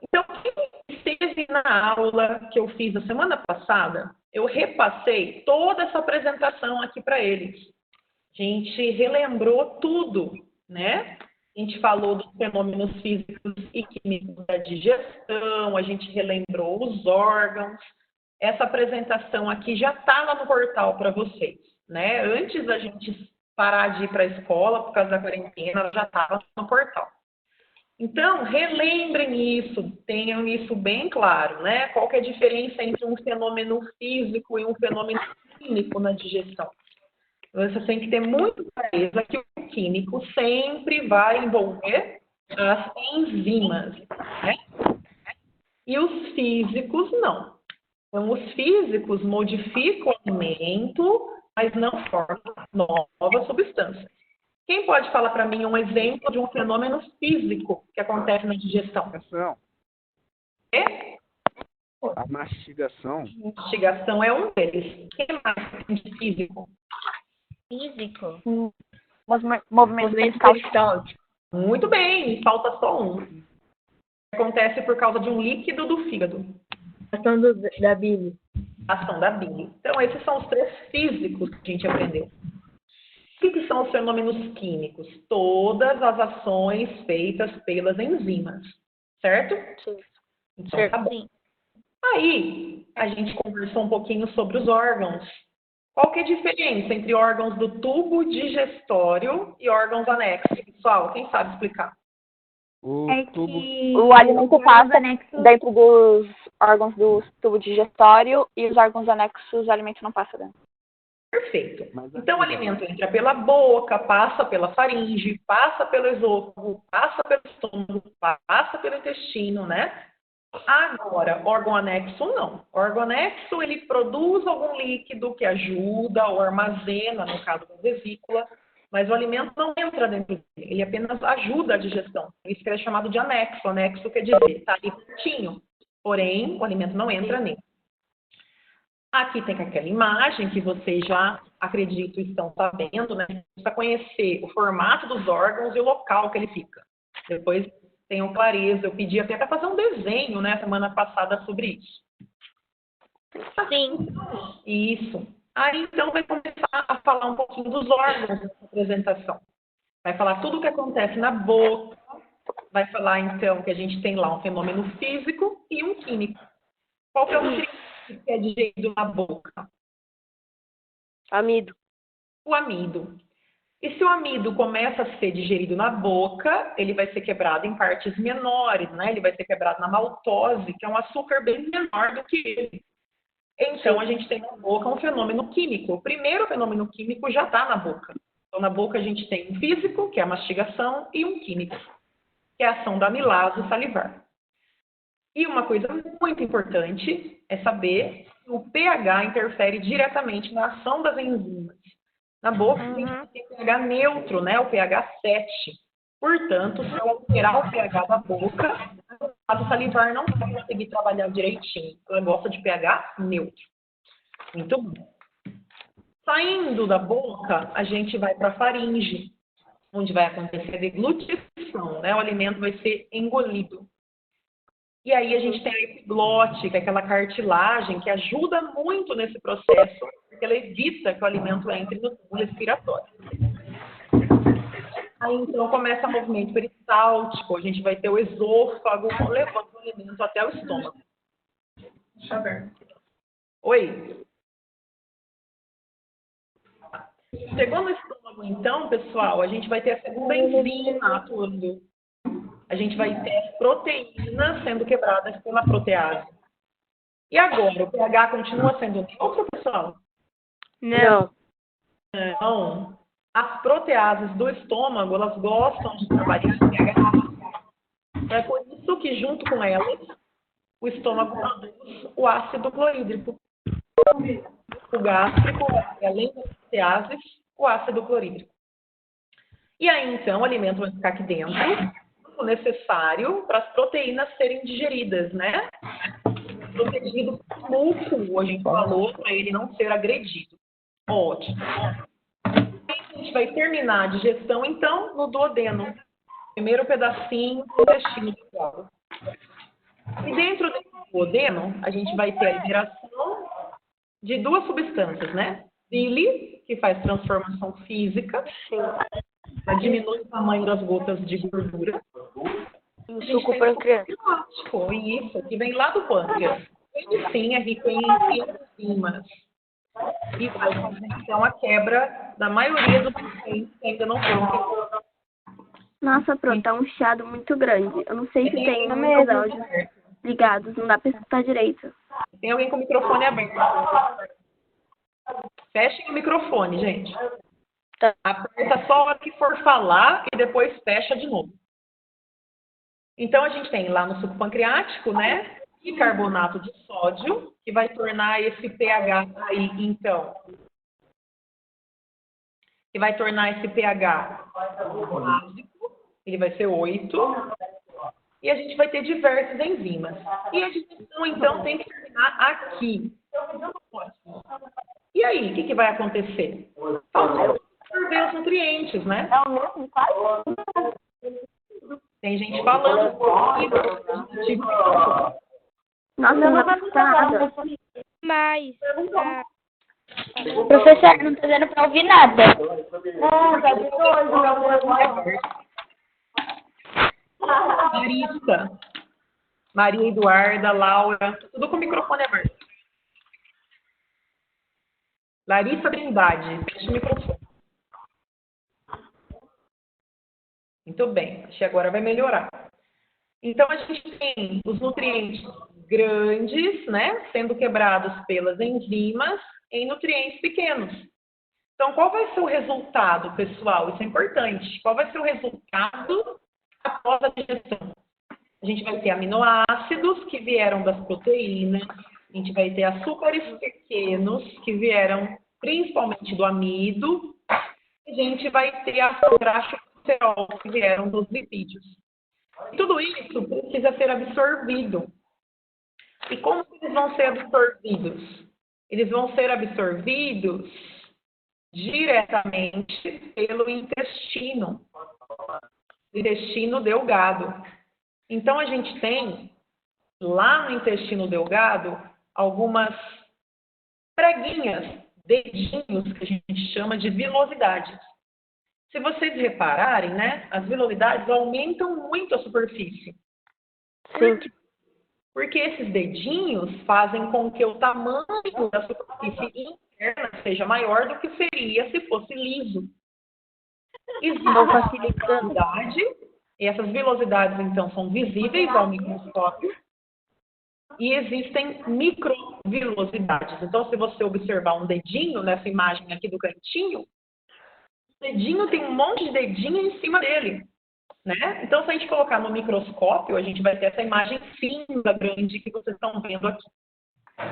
Então, quem esteve na aula que eu fiz a semana passada, eu repassei toda essa apresentação aqui para eles. A gente relembrou tudo, né? A gente falou dos fenômenos físicos e químicos da digestão, a gente relembrou os órgãos. Essa apresentação aqui já está lá no portal para vocês, né? Antes da gente parar de ir para a escola, por causa da quarentena, ela já estava no portal. Então, relembrem isso, tenham isso bem claro, né? Qual que é a diferença entre um fenômeno físico e um fenômeno químico na digestão? Você tem que ter muito clareza que o químico sempre vai envolver as enzimas, né? E os físicos não. Então, os físicos modificam o alimento, mas não formam novas substâncias. Quem pode falar para mim um exemplo de um fenômeno físico que acontece na digestão? É? A mastigação. Mastigação é um deles. Quem mais tem de físico? Físico. Movimento peristaltique. Muito bem, falta só um. Acontece por causa de um líquido do fígado. Ação da bile. Ação da bile. Então, esses são os três físicos que a gente aprendeu. O que são os fenômenos químicos? Todas as ações feitas pelas enzimas, certo? Sim. Então, tá bom. Aí, a gente conversou um pouquinho sobre os órgãos. Qual que é a diferença entre órgãos do tubo digestório e órgãos anexos? Pessoal, quem sabe explicar? O alimento passa dentro dos órgãos do tubo digestório e os órgãos anexos, o alimento não passa dentro. Perfeito. Então, o alimento entra pela boca, passa pela faringe, passa pelo esôfago, passa pelo estômago, passa pelo intestino, né? Agora, órgão anexo não. Órgão anexo, ele produz algum líquido que ajuda ou armazena, no caso da vesícula, mas o alimento não entra dentro dele, ele apenas ajuda a digestão. Isso que é chamado de anexo. Anexo quer dizer, está ali pertinho, porém, o alimento não entra nele. Aqui tem aquela imagem que vocês já, acredito, estão sabendo, né? Precisa conhecer o formato dos órgãos e o local que ele fica. Depois tenham clareza. Eu pedi até para fazer um desenho, né, semana passada sobre isso. Sim. Isso. Aí, então, vai começar a falar um pouquinho dos órgãos nessa apresentação. Vai falar tudo o que acontece na boca. Vai falar, então, que a gente tem lá um fenômeno físico e um químico. Qual que é o que é digerido na boca? Amido. O amido. E se o amido começa a ser digerido na boca, ele vai ser quebrado em partes menores, né? Ele vai ser quebrado na maltose, que é um açúcar bem menor do que ele. Então, a gente tem na boca um fenômeno químico. O primeiro fenômeno químico já está na boca. Então, na boca a gente tem um físico, que é a mastigação, e um químico, que é a ação da amilase salivar. E uma coisa muito importante é saber que o pH interfere diretamente na ação das enzimas. Na boca, a gente tem pH neutro, né? O pH 7. Portanto, se eu alterar o pH da boca, a salivar não vai conseguir trabalhar direitinho. Ela gosta de pH neutro. Muito bom. Saindo da boca, a gente vai para a faringe, onde vai acontecer a deglutição, né? O alimento vai ser engolido. E aí a gente tem a epiglote, que é aquela cartilagem que ajuda muito nesse processo, porque ela evita que o alimento entre no tubo respiratório. Aí então começa o movimento peristáltico, a gente vai ter o esôfago levando o alimento até o estômago. Deixa eu ver. Oi? Chegou no estômago então, pessoal, a gente vai ter a segunda enzima atuando. A gente vai ter as proteínas sendo quebradas pela protease. E agora, o pH continua sendo neutro, pessoal? Não. Não. As proteases do estômago, elas gostam de trabalhar em pH ácido. É por isso que, junto com elas, o estômago produz o ácido clorídrico. O gástrico, além das proteases, o ácido clorídrico. E aí, então, o alimento vai ficar aqui dentro, o necessário para as proteínas serem digeridas, né? Protegido por músculo, a gente falou, para ele não ser agredido. Ótimo. A gente vai terminar a digestão, então, no duodeno. Primeiro pedacinho do intestino. E dentro desse duodeno, a gente vai ter a liberação de duas substâncias, né? Bile, que faz transformação física, para diminuir o tamanho das gotas de gordura. O suco pancreático. Isso, que vem lá do pâncreas. Ele sim é rico em enzimas. E vai fazer, então, a quebra da maioria dos nutrientes que ainda não foram. Nossa, Pro, tá um chiado muito grande. Eu não sei se tem os áudios ligados, não dá pra escutar direito. Tem alguém com o microfone aberto. Fechem o microfone, gente. Tá. Aperta só a hora que for falar e depois fecha de novo. Então, a gente tem lá no suco pancreático, né? Bicarbonato de sódio, que vai tornar esse pH aí, então. Que vai tornar esse pH básico, ele vai ser 8. E a gente vai ter diversas enzimas. E a digestão, então, tem que terminar aqui. E aí, o que vai acontecer? Falta absorver os nutrientes, né? Tem gente falando. Nossa, não dá pra escutar nada. Mas, Professor, não tô dando pra ouvir nada. Larissa, Maria Eduarda, Laura, tudo com o microfone aberto. Larissa Trindade, fecha o microfone. Muito bem, acho que agora vai melhorar. Então, a gente tem os nutrientes grandes, né, sendo quebrados pelas enzimas em nutrientes pequenos. Então, qual vai ser o resultado, pessoal? Isso é importante. Qual vai ser o resultado após a digestão? A gente vai ter aminoácidos que vieram das proteínas, a gente vai ter açúcares pequenos que vieram principalmente do amido, e a gente vai ter ácido graxo e colesterol que vieram dos lipídios. E tudo isso precisa ser absorvido. E como eles vão ser absorvidos? Eles vão ser absorvidos diretamente pelo intestino delgado. Então, a gente tem lá no intestino delgado algumas preguinhas, dedinhos, que a gente chama de vilosidades. Se vocês repararem, né, as vilosidades aumentam muito a superfície. Sim. Porque esses dedinhos fazem com que o tamanho da superfície interna seja maior do que seria se fosse liso. Existe uma vilosidade, e essas vilosidades, então, são visíveis ao microscópio, e existem microvilosidades. Então, se você observar um dedinho nessa imagem aqui do cantinho, o dedinho tem um monte de dedinho em cima dele, né? Então, se a gente colocar no microscópio, a gente vai ter essa imagem cinza grande que vocês estão vendo aqui.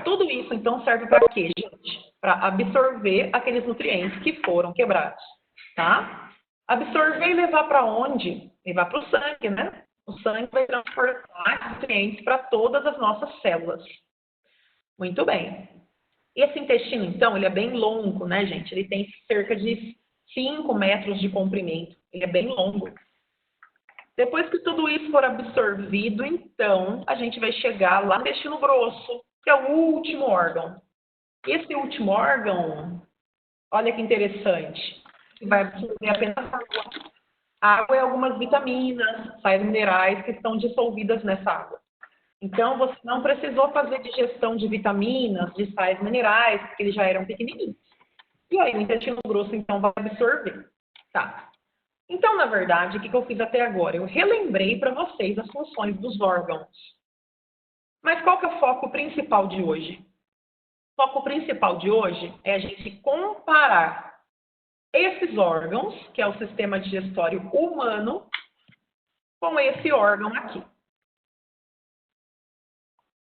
Tudo isso, então, serve para quê, gente? Para absorver aqueles nutrientes que foram quebrados, tá? Absorver e levar para onde? Levar para o sangue, né? O sangue vai transportar nutrientes para todas as nossas células. Muito bem. Esse intestino, então, ele é bem longo, né, gente? Ele tem cerca de 5 metros de comprimento. Ele é bem longo. Depois que tudo isso for absorvido, então, a gente vai chegar lá no intestino grosso, que é o último órgão. Esse último órgão, olha que interessante, vai absorver apenas água. Água e algumas vitaminas, sais minerais que estão dissolvidas nessa água. Então, você não precisou fazer digestão de vitaminas, de sais minerais, porque eles já eram pequenininhos. E aí, o intestino grosso, então, vai absorver. Tá. Então, na verdade, o que eu fiz até agora? Eu relembrei para vocês as funções dos órgãos. Mas qual que é o foco principal de hoje? O foco principal de hoje é a gente comparar esses órgãos, que é o sistema digestório humano, com esse órgão aqui.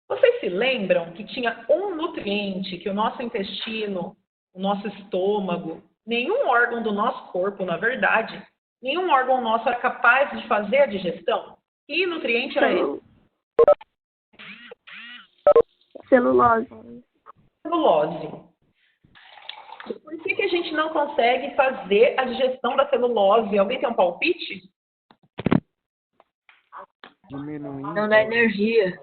Vocês se lembram que tinha um nutriente que o nosso intestino, o nosso estômago, nenhum órgão do nosso corpo, na verdade, nenhum órgão nosso era capaz de fazer a digestão? Que nutriente era esse? Celulose. Celulose. Por que a gente não consegue fazer a digestão da celulose? Alguém tem um palpite? Diminuindo. Não dá energia.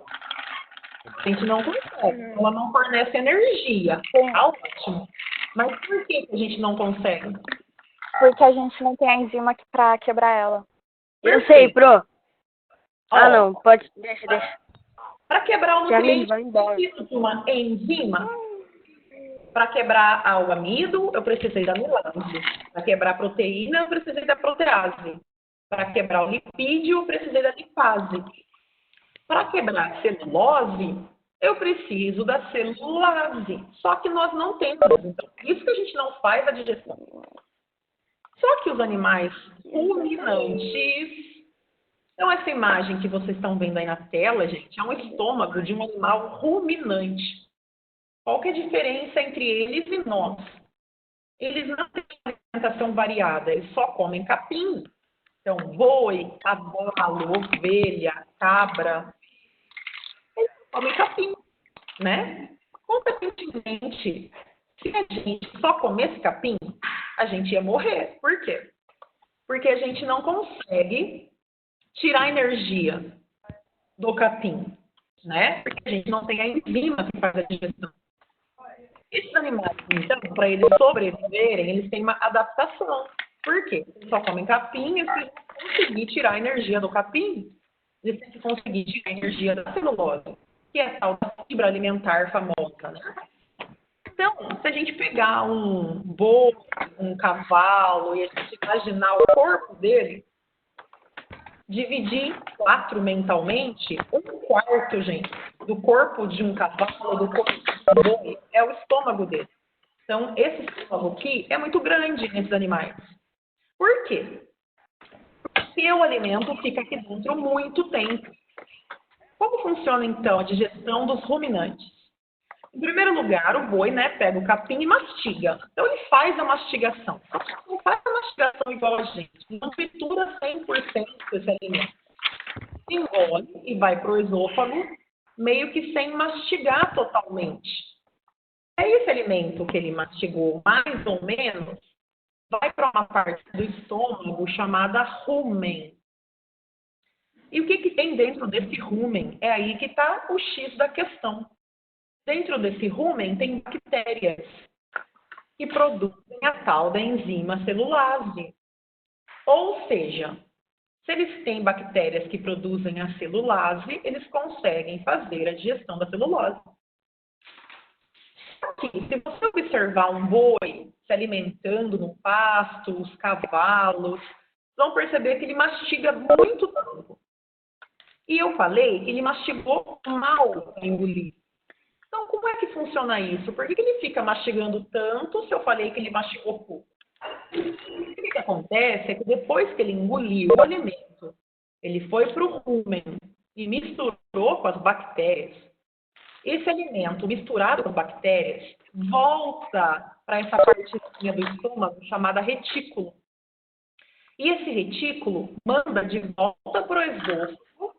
A gente não consegue. Ela não fornece energia. Tá ótimo. Mas por que a gente não consegue? Porque a gente não tem a enzima pra quebrar ela. Eu sei, Pro. Ó, Não, pode. Deixa. para quebrar o Jamile, nutriente, vai eu embora. preciso de uma enzima. Para quebrar o amido, eu precisei da amilase. Para quebrar a proteína, eu precisei da protease. Para quebrar o lipídio, eu precisei da lipase. Para quebrar a celulose, eu preciso da celulase. Só que nós não temos. Então, isso que a gente não faz a digestão. Só que os animais ruminantes. Então, essa imagem que vocês estão vendo aí na tela, gente, é um estômago de um animal ruminante. Qual que é a diferença entre eles e nós? Eles não têm alimentação variada, eles só comem capim. Então, boi, cavalo, ovelha, cabra, eles comem capim, né? Consequentemente, se a gente só comesse capim, a gente ia morrer. Por quê? Porque a gente não consegue tirar energia do capim, né? Porque a gente não tem a enzima que faz a digestão. Esses animais, então, para eles sobreviverem, eles têm uma adaptação. Por quê? Eles só comem capim, eles precisam conseguir tirar a energia do capim, eles têm que conseguir tirar a energia da celulose, que é a tal da fibra alimentar famosa, né? Então, se a gente pegar um boi, um cavalo, e a gente imaginar o corpo dele, dividir em 4 mentalmente, 1/4, gente, do corpo de um cavalo, do corpo de um boi, é o estômago dele. Então, esse estômago aqui é muito grande nesses animais. Por quê? Porque o alimento fica aqui dentro muito tempo. Como funciona, então, a digestão dos ruminantes? Em primeiro lugar, o boi, né, pega o capim e mastiga. Então, ele faz a mastigação. Só que não faz a mastigação igual a gente. Não tritura 100% esse alimento. Engole e vai para o esôfago, meio que sem mastigar totalmente. É esse alimento que ele mastigou, mais ou menos, vai para uma parte do estômago chamada rumen. E o que tem dentro desse rumen? É aí que está o X da questão. Dentro desse rumen tem bactérias que produzem a tal da enzima celulase. Ou seja, se eles têm bactérias que produzem a celulase, eles conseguem fazer a digestão da celulose. Aqui, se você observar um boi se alimentando no pasto, os cavalos, vão perceber que ele mastiga muito tempo. E eu falei que ele mastigou mal para engolir. Então, como é que funciona isso? Por que ele fica mastigando tanto se eu falei que ele mastigou pouco? O que acontece é que depois que ele engoliu o alimento, ele foi para o rumen e misturou com as bactérias. Esse alimento misturado com as bactérias volta para essa partezinha do estômago chamada retículo. E esse retículo manda de volta para o esôfago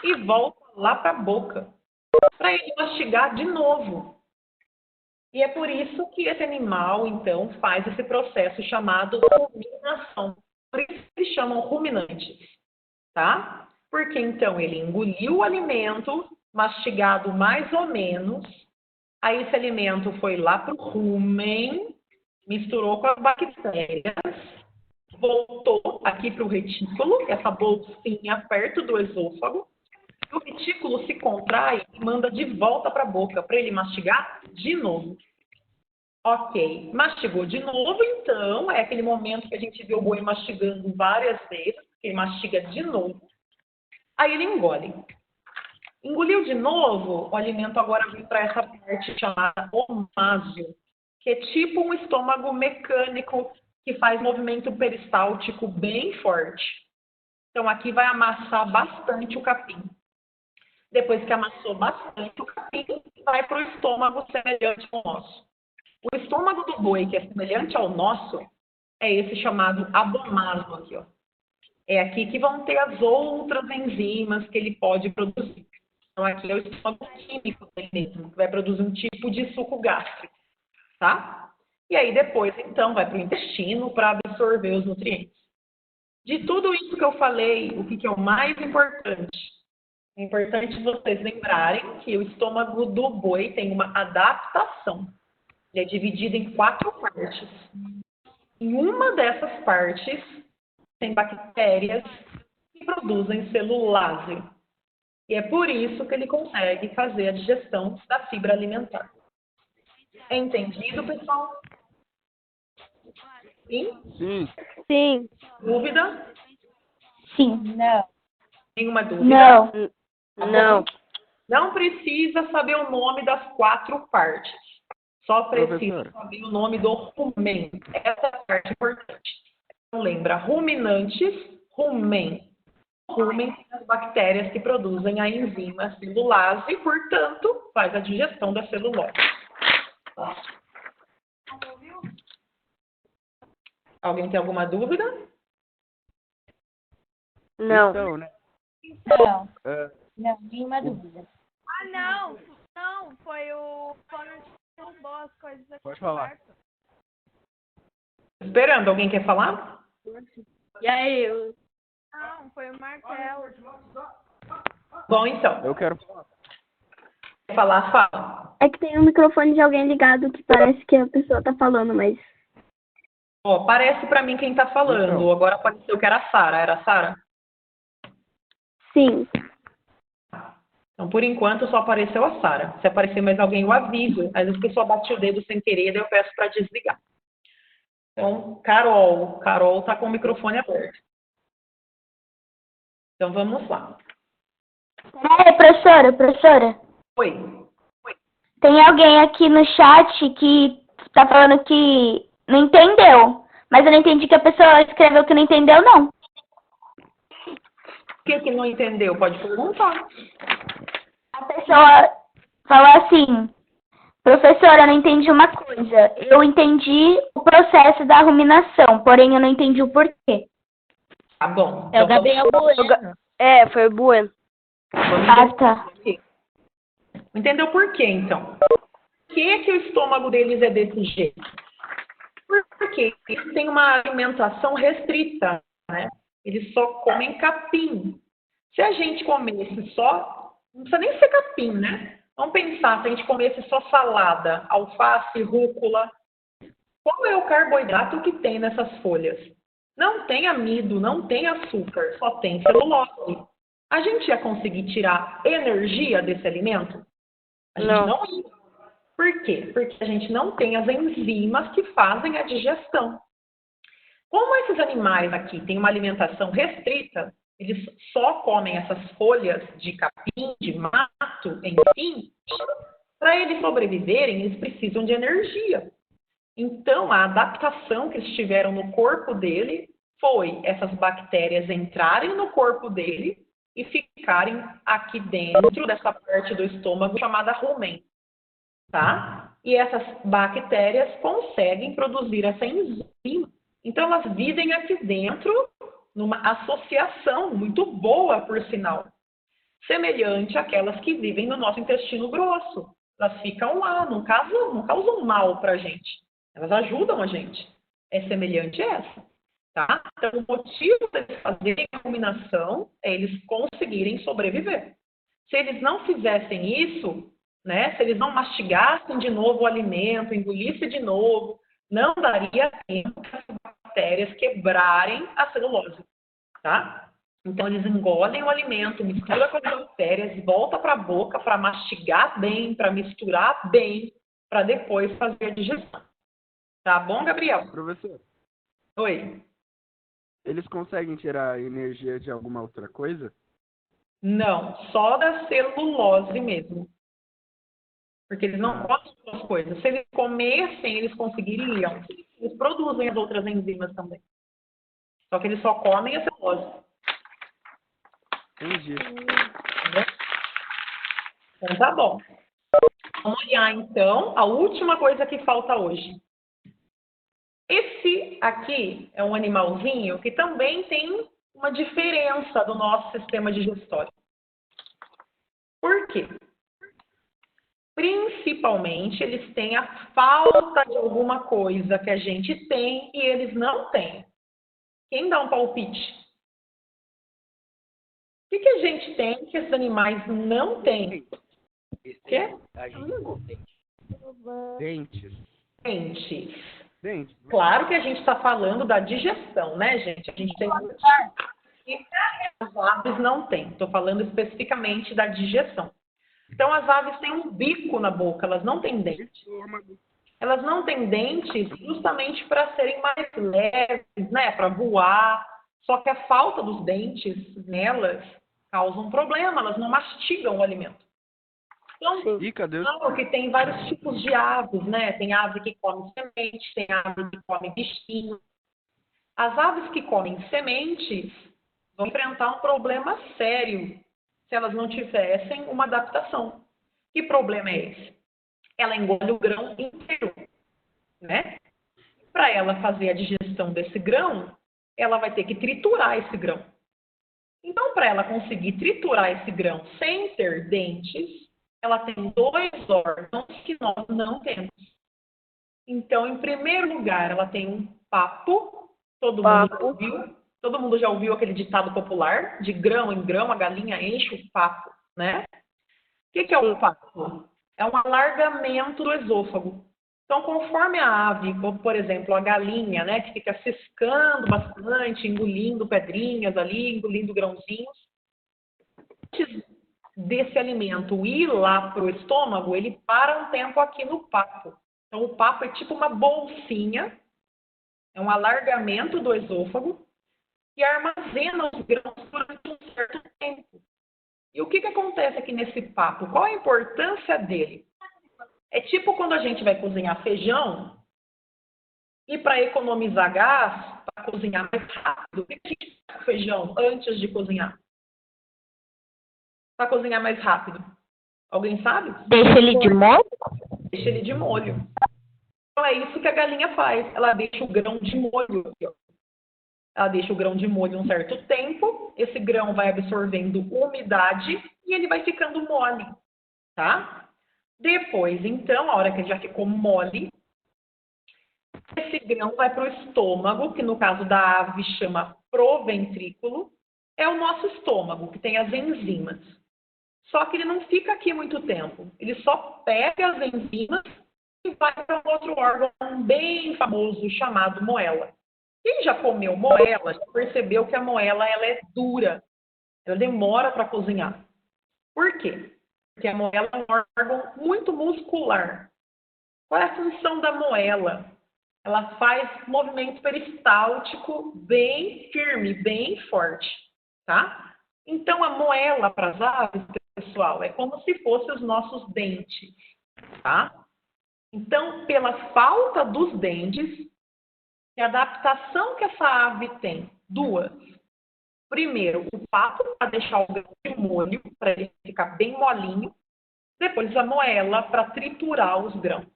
e volta lá para a boca, para ele mastigar de novo. E é por isso que esse animal, então, faz esse processo chamado ruminação. Por isso que eles chamam ruminantes, tá? Porque, então, ele engoliu o alimento, mastigado mais ou menos, aí esse alimento foi lá para o rumen, misturou com as bactérias, voltou aqui para o retículo, essa bolsinha perto do esôfago, o retículo se contrai e manda de volta para a boca, para ele mastigar de novo. Ok, mastigou de novo, então, é aquele momento que a gente vê o boi mastigando várias vezes, ele mastiga de novo, aí ele engole. Engoliu de novo, o alimento agora vem para essa parte chamada omaso, que é tipo um estômago mecânico que faz movimento peristáltico bem forte. Então, aqui vai amassar bastante o capim. Depois que amassou bastante o capim, vai para o estômago semelhante ao nosso. O estômago do boi, que é semelhante ao nosso, é esse chamado abomasmo aqui, ó. É aqui que vão ter as outras enzimas que ele pode produzir. Então, aqui é o estômago químico dele mesmo, que vai produzir um tipo de suco gástrico, tá? E aí, depois, então, vai para o intestino para absorver os nutrientes. De tudo isso que eu falei, o que é o mais importante? É importante vocês lembrarem que o estômago do boi tem uma adaptação. Ele é dividido em 4 partes. Em uma dessas partes, tem bactérias que produzem celulase. E é por isso que ele consegue fazer a digestão da fibra alimentar. É entendido, pessoal? Sim? Sim. Sim. Dúvida? Sim. Não. Nenhuma dúvida? Não. Não. Não precisa saber o nome das 4 partes. Só precisa Professora. saber o nome do rumen. Essa é a parte importante. Então, lembra, ruminantes, rumen. Rumen são as bactérias que produzem a enzima celulase e, portanto, faz a digestão da celulose. Alguém tem alguma dúvida? Não. Então, né? Não. é, Não, nenhuma dúvida. Ah, não! Não, foi o quando derrubou as coisas aqui. Pode falar. Esperando. Alguém quer falar? E aí? Não, foi o martelo. Bom, então. eu quero falar. Quer falar? Fala. É que tem um microfone de alguém ligado que parece que a pessoa tá falando, mas... Ó, parece pra mim quem tá falando. Então. Agora apareceu que era a Sara. Era a Sara? Sim. Então, por enquanto, só apareceu a Sara. Se aparecer mais alguém, eu aviso. Às vezes a pessoa bate o dedo sem querer, daí eu peço para desligar. Então, Carol. Carol está com o microfone aberto. Então, vamos lá. Professora. Oi. Tem alguém aqui no chat que tá falando que não entendeu. Mas eu não entendi que a pessoa escreveu que não entendeu, não. O que não entendeu? Pode perguntar. A pessoa falou assim, professora, eu não entendi uma coisa. Eu entendi o processo da ruminação, porém eu não entendi o porquê. Tá bom. É o Então, Gabriel Bueno. É, foi o Bueno. Ah, tá. Entendeu por quê, então? Por que o estômago deles é desse jeito? Porque eles têm uma alimentação restrita, né? Eles só comem capim. Se a gente comesse só, não precisa nem ser capim, né? Vamos pensar, se a gente comesse só salada, alface, rúcula, qual é o carboidrato que tem nessas folhas? Não tem amido, não tem açúcar, só tem celulose. A gente ia conseguir tirar energia desse alimento? A gente não ia. Por quê? Porque a gente não tem as enzimas que fazem a digestão. Como esses animais aqui têm uma alimentação restrita, eles só comem essas folhas de capim, de mato, enfim, para eles sobreviverem, eles precisam de energia. Então, a adaptação que eles tiveram no corpo dele foi essas bactérias entrarem no corpo dele e ficarem aqui dentro dessa parte do estômago chamada rumen. Tá? E essas bactérias conseguem produzir essa enzima. Então, elas vivem aqui dentro numa associação muito boa, por sinal, semelhante àquelas que vivem no nosso intestino grosso. Elas ficam lá, não causam mal para a gente. Elas ajudam a gente. É semelhante a essa. Tá? Então, o motivo deles fazerem a ruminação é eles conseguirem sobreviver. Se eles não fizessem isso, né, se eles não mastigassem de novo o alimento, engolissem de novo, não daria tempo para as bactérias quebrarem a celulose. Tá? Então, eles engolem o alimento, misturam com as bactérias, volta para a boca para mastigar bem, para misturar bem, para depois fazer a digestão. Tá bom, Gabriel? Professor, Oi. eles conseguem tirar energia de alguma outra coisa? Não, só da celulose mesmo. Porque eles não comem outras coisas. Se eles comessem, eles conseguiriam. Eles produzem as outras enzimas também. Só que eles só comem a celulose. Entendi. Entendeu? Então tá bom. Vamos olhar então a última coisa que falta hoje. Esse aqui é um animalzinho que também tem uma diferença do nosso sistema digestório. Por quê? Principalmente, eles têm a falta de alguma coisa que a gente tem e eles não têm. Quem dá um palpite? que a gente tem que esses animais não têm? Quê? Dentes. Dentes. Dentes. Claro que a gente está falando da digestão, né, gente? A gente tem que as aves não têm. Estou falando especificamente da digestão. Então, as aves têm um bico na boca, elas não têm dentes. Elas não têm dentes justamente para serem mais leves, né? Para voar. Só que a falta dos dentes nelas causa um problema, elas não mastigam o alimento. Então, Ih, cadê? claro que tem vários tipos de aves, né? Tem ave que come semente, tem ave que come bichinho. As aves que comem sementes vão enfrentar um problema sério se elas não tivessem uma adaptação. Que problema é esse? Ela engole o grão inteiro, né? Para ela fazer a digestão desse grão, ela vai ter que triturar esse grão. Então, para ela conseguir triturar esse grão sem ter dentes, ela tem 2 órgãos que nós não temos. Então, em primeiro lugar, ela tem um papo. Todo mundo já ouviu aquele ditado popular? De grão em grão, a galinha enche o papo, né? O que é o papo? É um alargamento do esôfago. Então, conforme a ave, como, por exemplo, a galinha, né, que fica ciscando bastante, engolindo pedrinhas ali, engolindo grãozinhos, antes desse alimento ir lá para o estômago, ele para um tempo aqui no papo. Então, o papo é tipo uma bolsinha, é um alargamento do esôfago, que armazena os grãos durante um certo tempo. E o que acontece aqui nesse papo? Qual a importância dele? É tipo quando a gente vai cozinhar feijão e para economizar gás, para cozinhar mais rápido, o que a gente faz com o feijão antes de cozinhar? Para cozinhar mais rápido. Alguém sabe? Deixa ele de molho? Deixa ele de molho. Então é isso que a galinha faz. Ela deixa o grão de molho. Ela deixa o grão de molho um certo tempo, esse grão vai absorvendo umidade e ele vai ficando mole, tá? Depois, então, a hora que ele já ficou mole, esse grão vai para o estômago, que no caso da ave chama proventrículo, é o nosso estômago, que tem as enzimas. Só que ele não fica aqui muito tempo, ele só pega as enzimas e vai para um outro órgão bem famoso chamado moela. Quem já comeu moela, já percebeu que a moela ela é dura, ela demora para cozinhar. Por quê? Porque a moela é um órgão muito muscular. Qual é a função da moela? Ela faz movimento peristáltico bem firme, bem forte, tá? Então, a moela para as aves, pessoal, é como se fossem os nossos dentes, tá? Então, pela falta dos dentes, a adaptação que essa ave tem, 2. Primeiro, o papo para deixar o grão de molho, para ele ficar bem molinho. Depois, a moela para triturar os grãos,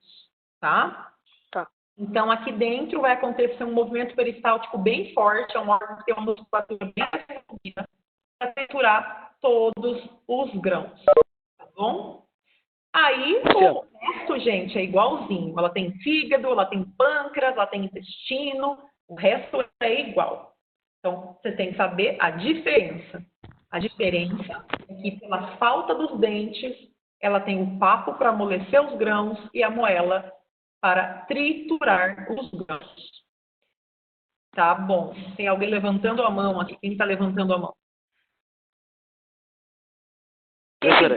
tá? Tá. Então, aqui dentro vai acontecer um movimento peristáltico bem forte, é um órgão que tem uma musculatura bem desenvolvida, para triturar todos os grãos, tá bom? Aí, o resto, gente, é igualzinho. Ela tem fígado, ela tem pâncreas, ela tem intestino, o resto é igual. Então, você tem que saber a diferença. A diferença é que, pela falta dos dentes, ela tem o papo para amolecer os grãos e a moela para triturar os grãos. Tá bom. Tem alguém levantando a mão aqui? Quem está levantando a mão? Professora,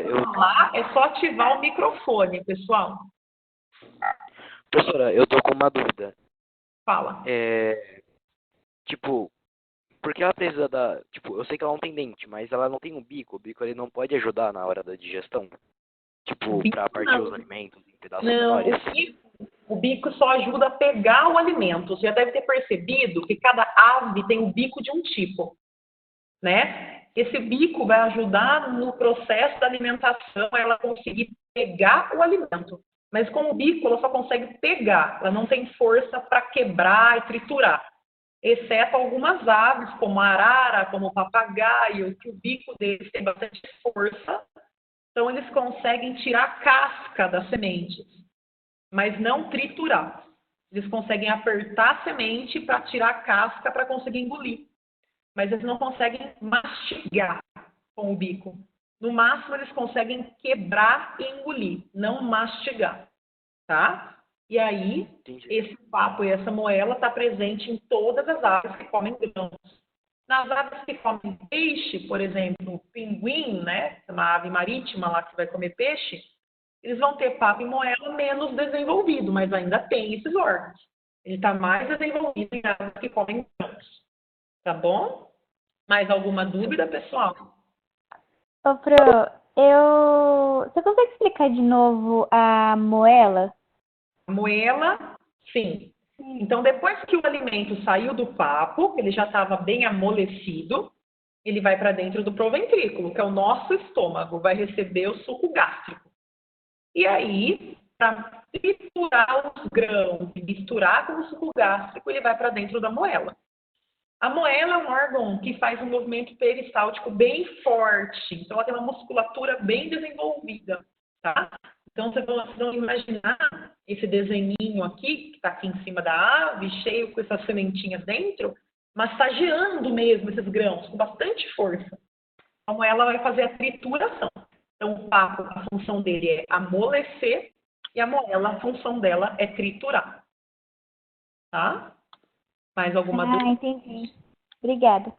É só ativar o microfone, pessoal. Professora, eu tô com uma dúvida. Fala. Tipo, por que ela precisa da... Tipo, eu sei que ela não tem dente, mas ela não tem um bico. O bico ele não pode ajudar na hora da digestão? Tipo, pra partir os alimentos em pedaços Não, menores? o bico só ajuda a pegar o alimento. Você já deve ter percebido que cada ave tem um bico de um tipo, né? Esse bico vai ajudar no processo da alimentação, ela conseguir pegar o alimento. Mas com o bico, ela só consegue pegar. Ela não tem força para quebrar e triturar. Exceto algumas aves, como a arara, como o papagaio, que o bico deles tem bastante força. Então, eles conseguem tirar a casca das sementes, mas não triturar. Eles conseguem apertar a semente para tirar a casca para conseguir engolir. Mas eles não conseguem mastigar. com o bico. No máximo, eles conseguem quebrar e engolir, não mastigar, tá? E aí, Entendi. esse papo e essa moela está presente em todas as aves que comem grãos. Nas aves que comem peixe, por exemplo, o pinguim, né? Uma ave marítima lá que vai comer peixe, eles vão ter papo e moela menos desenvolvido, mas ainda tem esses órgãos. Ele está mais desenvolvido em aves que comem grãos. Tá bom? Mais alguma dúvida, pessoal? Ô, Pro, você consegue explicar de novo a moela? A moela, sim. Então, depois que o alimento saiu do papo, ele já estava bem amolecido, ele vai para dentro do proventrículo, que é o nosso estômago, vai receber o suco gástrico. E aí, para triturar os grãos e misturar com o suco gástrico, ele vai para dentro da moela. A moela é um órgão que faz um movimento peristáltico bem forte, então ela tem uma musculatura bem desenvolvida, tá? Então, vocês vão imaginar esse desenhinho aqui, que está aqui em cima da ave, cheio com essas sementinhas dentro, massageando mesmo esses grãos, com bastante força. A moela vai fazer a trituração. Então, o papo, a função dele é amolecer, e a moela, a função dela é triturar. Tá? Mais alguma dúvida? Entendi. Obrigada.